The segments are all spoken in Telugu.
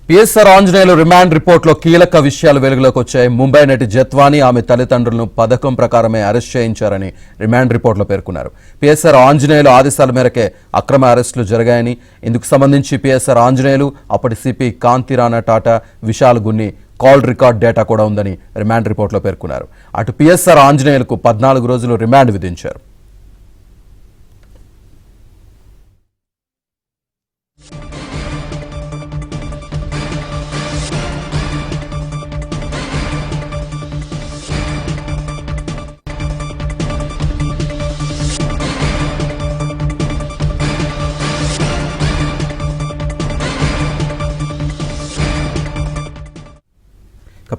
పిఎస్ఆర్ ఆంజనేయులు రిమాండ్ రిపోర్టులో కీలక విషయాలు వెలుగులోకి వచ్చాయి. ముంబై నటి జత్వాని ఆమె తల్లిదండ్రులను పథకం ప్రకారమే అరెస్ట్ చేయించారని రిమాండ్ రిపోర్టులో పేర్కొన్నారు. పిఎస్ఆర్ ఆంజనేయులు ఆదేశాల మేరకే అక్రమ అరెస్టులు జరిగాయని, ఇందుకు సంబంధించి పిఎస్ఆర్ ఆంజనేయులు అప్పటి CP Kanthi Rana Tata, Vishal Gunni call record data కూడా ఉందని రిమాండ్ రిపోర్టులో పేర్కొన్నారు. అటు పిఎస్ఆర్ ఆంజనేయులకు 14 రోజులు రిమాండ్ విధించారు.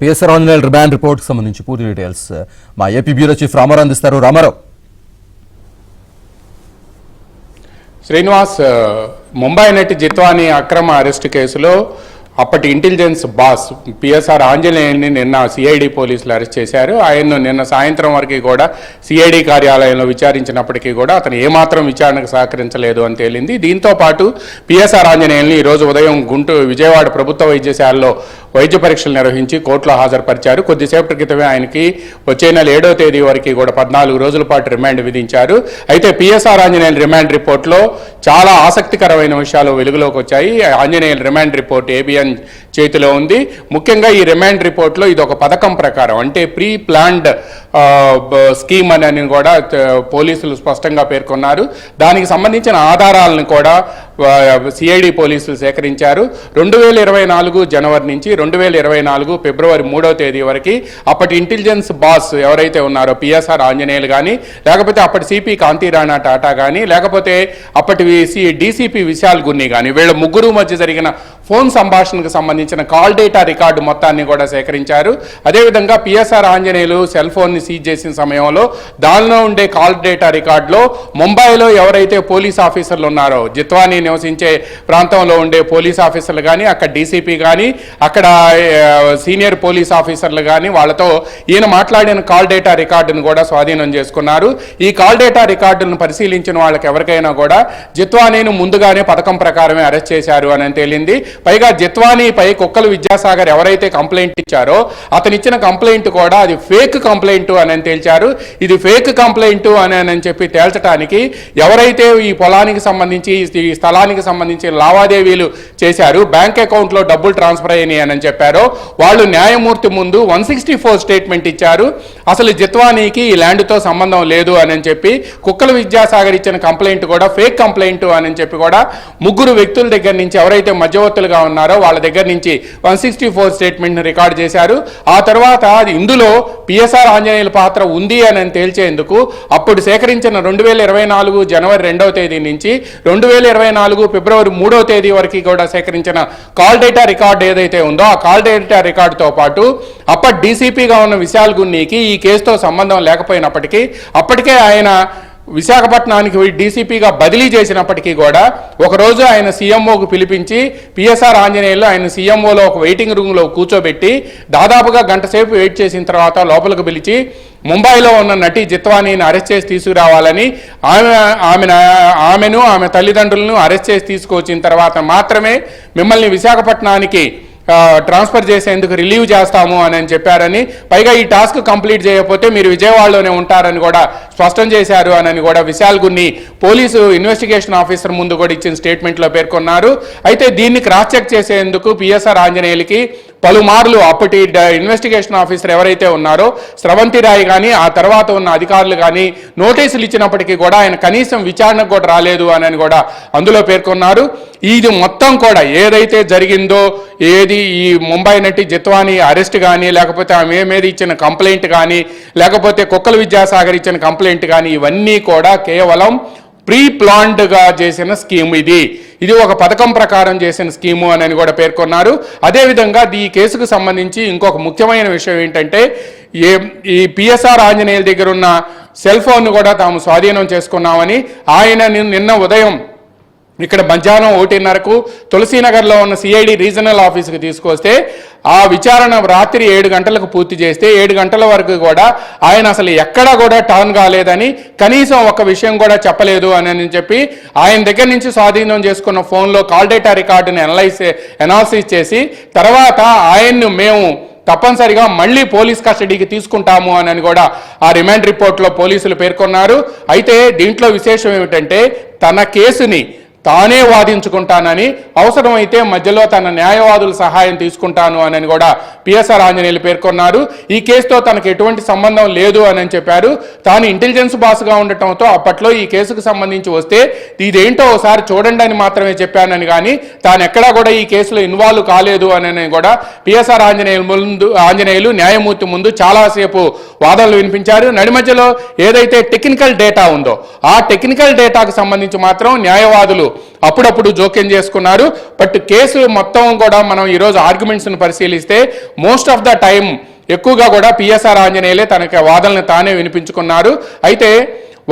పిఎస్ఆర్ ఆంజనేయులు రిమాండ్ రిపోర్ట్ సంబంధించి పూర్తి డీటెయిల్స్ మా ఏపీ బ్యూరో చీఫ్ రామారావు అందిస్తారు. రామారావు. శ్రీనివాస్, ముంబై నటి జిత్వాని అక్రమ అరెస్టు కేసులో అప్పటి ఇంటెలిజెన్స్ బాస్ పిఎస్ఆర్ ఆంజనేయుల్ని నిన్న సిఐడి పోలీసులు అరెస్ట్ చేశారు. ఆయన్ను నిన్న సాయంత్రం వరకు కూడా సిఐడి కార్యాలయంలో విచారించినప్పటికీ కూడా అతను ఏమాత్రం విచారణకు సహకరించలేదు అని తేలింది. దీంతో పాటు పిఎస్ఆర్ ఆంజనేయుల్ని ఈరోజు ఉదయం విజయవాడ ప్రభుత్వ వైద్యశాలలో వైద్య పరీక్షలు నిర్వహించి కోర్టులో హాజరుపరిచారు. కొద్దిసేపటి క్రితమే ఆయనకి వచ్చే నెల 7వ తేదీ వరకు కూడా 14 రోజుల పాటు రిమాండ్ విధించారు. అయితే పిఎస్ఆర్ ఆంజనేయులు రిమాండ్ రిపోర్ట్లో చాలా ఆసక్తికరమైన విషయాలు వెలుగులోకి వచ్చాయి. ఆంజనేయులు రిమాండ్ రిపోర్ట్ ఏబిఎన్ చేతిలో ఉంది. ముఖ్యంగా ఈ రిమాండ్ రిపోర్ట్లో ఇది ఒక పథకం ప్రకారం, అంటే ప్రీ ప్లాన్డ్ స్కీమ్ అని కూడా పోలీసులు స్పష్టంగా పేర్కొన్నారు. దానికి సంబంధించిన ఆధారాలను కూడా సిఐడి పోలీసులు సేకరించారు. 2024 జనవరి నుంచి 2024 ఫిబ్రవరి 3వ తేదీ వరకు అప్పటి ఇంటెలిజెన్స్ బాస్ ఎవరైతే ఉన్నారో పిఎస్ఆర్ ఆంజనేయులు కానీ, లేకపోతే అప్పటి సిపి కాంతిరాణా టాటా కానీ, లేకపోతే అప్పటి డీసీపీ విశాల్ గున్ని కానీ, వీళ్ళ ముగ్గురు మధ్య జరిగిన ఫోన్ సంభాషణకు సంబంధించిన కాల్ డేటా రికార్డు మొత్తాన్ని కూడా సేకరించారు. అదేవిధంగా పిఎస్ఆర్ ఆంజనేయులు సెల్ ఫోన్ని సీజ్ చేసిన సమయంలో దానిలో ఉండే కాల్ డేటా రికార్డులో ముంబైలో ఎవరైతే పోలీస్ ఆఫీసర్లు ఉన్నారో, జిత్వాని నివసించే ప్రాంతంలో ఉండే పోలీస్ ఆఫీసర్లు కానీ, అక్కడ డీసీపీ కానీ, అక్కడ సీనియర్ పోలీస్ ఆఫీసర్లు కానీ, వాళ్ళతో ఈయన మాట్లాడిన కాల్ డేటా రికార్డును కూడా స్వాధీనం చేసుకున్నారు. ఈ కాల్ డేటా రికార్డును పరిశీలించిన వాళ్ళకి ఎవరికైనా కూడా జిత్వానీని ముందుగానే పథకం ప్రకారమే అరెస్ట్ చేశారు అని తేలింది. పైగా జిత్వానీపై కుక్కల విద్యాసాగర్ ఎవరైతే కంప్లైంట్ ఇచ్చారో అతనిచ్చిన కంప్లైంట్ కూడా అది ఫేక్ కంప్లైంట్ అని తేల్చారు. ఇది ఫేక్ కంప్లైంట్ అని చెప్పి తేల్చడానికి ఎవరైతే ఈ పొలానికి సంబంధించి ఈ స్థలానికి సంబంధించిన లావాదేవీలు చేశారు, బ్యాంక్ అకౌంట్లో డబ్బులు ట్రాన్స్ఫర్ అయ్యాయి అని చెప్పారో వాళ్ళు న్యాయమూర్తి ముందు 164 స్టేట్మెంట్ ఇచ్చారు. అసలు జిత్వానీకి ఈ ల్యాండ్తో సంబంధం లేదు అని చెప్పి కుక్కల విద్యాసాగర్ ఇచ్చిన కంప్లైంట్ కూడా ఫేక్ కంప్లైంట్ అని చెప్పి కూడా ముగ్గురు వ్యక్తుల దగ్గర నుంచి ఎవరైతే మధ్యవర్తులుగా ఉన్నారో వాళ్ళ దగ్గర నుంచి 164 స్టేట్మెంట్ రికార్డ్ చేశారు. ఆ తర్వాత ఇందులో పిఎస్ఆర్ ఆంజనేయుల పాత్ర ఉంది అని తేల్చేందుకు అప్పుడు సేకరించిన 2024 జనవరి 2వ తేదీ నుంచి 2024 ఫిబ్రవరి 3వ తేదీ వరకు కూడా సేకరించిన కాల్ డేటా రికార్డు ఏదైతే ఉందో ఆ కాల్ డేటా రికార్డుతో పాటు అప్పటి డీసీపీగా ఉన్న విశాల్ గున్నీకి ఈ కేసుతో సంబంధం లేకపోయినప్పటికీ అప్పటికే ఆయన విశాఖపట్నానికి డీసీపీగా బదిలీ చేసినప్పటికీ కూడా ఒకరోజు ఆయన సీఎంఓకు పిలిపించి పిఎస్ఆర్ ఆంజనేయులు ఆయన సీఎంఓలో ఒక వెయిటింగ్ రూమ్లో కూర్చోబెట్టి దాదాపుగా గంట సేపు వెయిట్ చేసిన తర్వాత లోపలికి పిలిచి ముంబైలో ఉన్న నటి జిత్వానీని అరెస్ట్ చేసి తీసుకురావాలని, ఆమెను ఆమె తల్లిదండ్రులను అరెస్ట్ చేసి తీసుకొచ్చిన తర్వాత మాత్రమే మిమ్మల్ని విశాఖపట్నానికి ట్రాన్స్ఫర్ చేసేందుకు రిలీవ్ చేస్తాము అని చెప్పారని, పైగా ఈ టాస్క్ కంప్లీట్ చేయకపోతే మీరు విజయవాడలోనే ఉంటారని కూడా స్పష్టం చేశారు అని కూడా Vishal Gunni police investigation officer ముందు కూడా ఇచ్చిన స్టేట్మెంట్లో పేర్కొన్నారు. అయితే దీన్ని క్రాస్ చెక్ చేసేందుకు పిఎస్ఆర్ ఆంజనేయులకి పలుమార్లు అప్పటి ఇన్వెస్టిగేషన్ ఆఫీసర్ ఎవరైతే ఉన్నారో స్రవంతి రాయ్ కానీ ఆ తర్వాత ఉన్న అధికారులు కానీ నోటీసులు ఇచ్చినప్పటికీ కూడా ఆయన కనీసం విచారణకు కూడా రాలేదు అని కూడా అందులో పేర్కొన్నారు. ఇది మొత్తం కూడా ఏదైతే జరిగిందో, ఏది ఈ ముంబై నటి జిత్వాని అరెస్ట్ కానీ, లేకపోతే ఆమె మీద ఇచ్చిన కంప్లైంట్ కానీ, లేకపోతే కుక్కల విద్యాసాగర్ ఇచ్చిన కంప్లైంట్ కానీ, ఇవన్నీ కూడా కేవలం ప్రీ ప్లాన్డ్గా చేసిన స్కీమ్. ఇది ఒక పథకం ప్రకారం చేసిన స్కీము అని కూడా పేర్కొన్నారు. అదేవిధంగా ఈ కేసుకు సంబంధించి ఇంకొక ముఖ్యమైన విషయం ఏంటంటే ఈ పిఎస్ఆర్ ఆంజనేయుల దగ్గర ఉన్న సెల్ ఫోన్ను కూడా తాము స్వాధీనం చేసుకున్నామని ఆయన నిన్న ఉదయం ఇక్కడ మధ్యాహ్నం 1:30కు తులసీనగర్లో ఉన్న సిఐడి రీజనల్ ఆఫీస్కి తీసుకొస్తే ఆ విచారణ రాత్రి 7 గంటలకు పూర్తి చేస్తే 7 గంటల వరకు కూడా ఆయన అసలు ఎక్కడా కూడా టర్న్ కాలేదని, కనీసం ఒక విషయం కూడా చెప్పలేదు అని చెప్పి ఆయన దగ్గర నుంచి స్వాధీనం చేసుకున్న ఫోన్లో కాల్ డేటా రికార్డుని అనాలిసిస్ చేసి తర్వాత ఆయన్ను మేము తప్పనిసరిగా మళ్ళీ పోలీస్ కస్టడీకి తీసుకుంటాము అని కూడా ఆ రిమాండ్ రిపోర్ట్లో పోలీసులు పేర్కొన్నారు. అయితే దీంట్లో విశేషం ఏమిటంటే తన కేసుని తానే వాదించుకుంటానని, అవసరమైతే మధ్యలో తన న్యాయవాదుల సహాయం తీసుకుంటాను అని కూడా పిఎస్ఆర్ ఆంజనేయులు పేర్కొన్నారు. ఈ కేసుతో తనకు ఎటువంటి సంబంధం లేదు అని చెప్పారు. తాను ఇంటెలిజెన్స్ బాస్గా ఉండటంతో అప్పట్లో ఈ కేసుకు సంబంధించి వస్తే ఇదేంటో ఒకసారి చూడండి అని మాత్రమే చెప్పానని, కానీ తాను ఎక్కడా కూడా ఈ కేసులో ఇన్వాల్వ్ కాలేదు అని కూడా పిఎస్ఆర్ ఆంజనేయులు న్యాయమూర్తి ముందు చాలాసేపు వాదనలు వినిపించారు. నడిమధ్యలో ఏదైతే టెక్నికల్ డేటా ఉందో ఆ టెక్నికల్ డేటాకు సంబంధించి మాత్రం న్యాయవాదులు అప్పుడప్పుడు జోక్యం చేసుకున్నారు. బట్ కేసు మొత్తం కూడా మనం ఈరోజు ఆర్గ్యుమెంట్స్ను పరిశీలిస్తే మోస్ట్ ఆఫ్ ద టైం ఎక్కువగా కూడా పిఎస్ఆర్ ఆంజనేయులే తనకి వాదనలు తానే వినిపించుకున్నారు. అయితే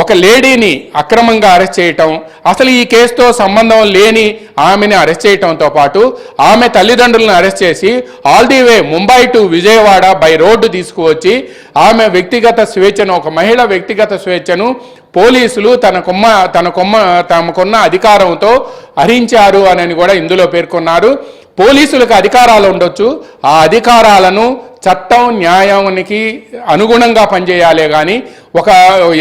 ఒక లేడీని అక్రమంగా అరెస్ట్ చేయటం, అసలు ఈ కేసుతో సంబంధం లేని ఆమెని అరెస్ట్ చేయటంతో పాటు ఆమె తల్లిదండ్రులను అరెస్ట్ చేసి all the way Mumbai to Vijayawada by road తీసుకువచ్చి ఆమె వ్యక్తిగత స్వేచ్ఛను, ఒక మహిళ వ్యక్తిగత స్వేచ్ఛను పోలీసులు తమకున్న అధికారంతో హరించారు అని కూడా ఇందులో పేర్కొన్నారు. పోలీసులకు అధికారాలు ఉండొచ్చు, ఆ అధికారాలను చట్టం న్యాయానికి అనుగుణంగా పనిచేయాలే కానీ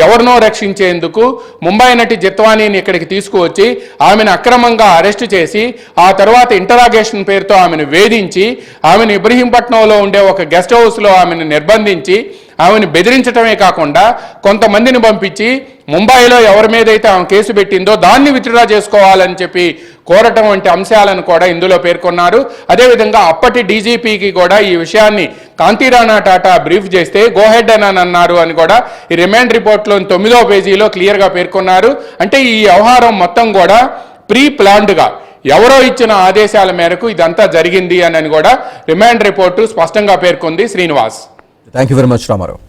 ఎవరినో రక్షించేందుకు ముంబై నటి జిత్వానీని ఇక్కడికి తీసుకువచ్చి ఆమెను అక్రమంగా అరెస్టు చేసి ఆ తర్వాత ఇంటరాగేషన్ పేరుతో ఆమెను వేధించి ఆమెను ఇబ్రహీంపట్నంలో ఉండే ఒక గెస్ట్ హౌస్లో ఆమెను నిర్బంధించి ఆమెను బెదిరించడమే కాకుండా కొంతమందిని పంపించి ముంబైలో ఎవరి మీదైతే ఆమె కేసు పెట్టిందో దాన్ని విత్డ్రా చేసుకోవాలని చెప్పి కోరటం వంటి అంశాలను కూడా ఇందులో పేర్కొన్నారు. అదేవిధంగా అప్పటి డీజీపీకి కూడా ఈ విషయాన్ని కాంతిరాణా టాటా బ్రీఫ్ చేస్తే గోహెడ్ అని అన్నారు అని కూడా ఈ రిమాండ్ రిపోర్ట్లో 9వ పేజీలో క్లియర్గా పేర్కొన్నారు. అంటే ఈ వ్యవహారం మొత్తం కూడా ప్రీ ప్లాన్డ్గా ఎవరో ఇచ్చిన ఆదేశాల మేరకు ఇదంతా జరిగింది అని కూడా రిమాండ్ రిపోర్టు స్పష్టంగా పేర్కొంది. Srinivas, thank you very much Ramarao.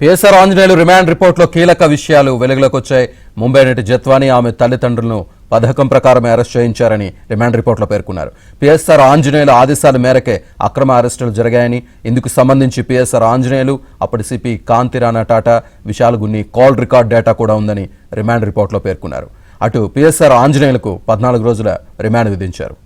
PSR Anjaneyulu remand రిపోర్ట్లో కీలక విషయాలు వెలుగులోకి వచ్చాయి. ముంబై నటి జత్వానీ ఆమె తల్లిదండ్రులను పథకం ప్రకారమే అరెస్ట్ చేయించారని రిమాండ్ రిపోర్ట్లో పేర్కొన్నారు. పిఎస్ఆర్ ఆంజనేయులు ఆదేశాల మేరకే అక్రమ అరెస్టులు జరిగాయని, ఇందుకు సంబంధించి పిఎస్ఆర్ ఆంజనేయులు అప్పటి CP Kanthi Rana Tata Vishal Gunni call record data కూడా ఉందని రిమాండ్ రిపోర్ట్లో పేర్కొన్నారు. అటు పిఎస్ఆర్ ఆంజనేయులకు 14 రోజుల రిమాండ్ విధించారు.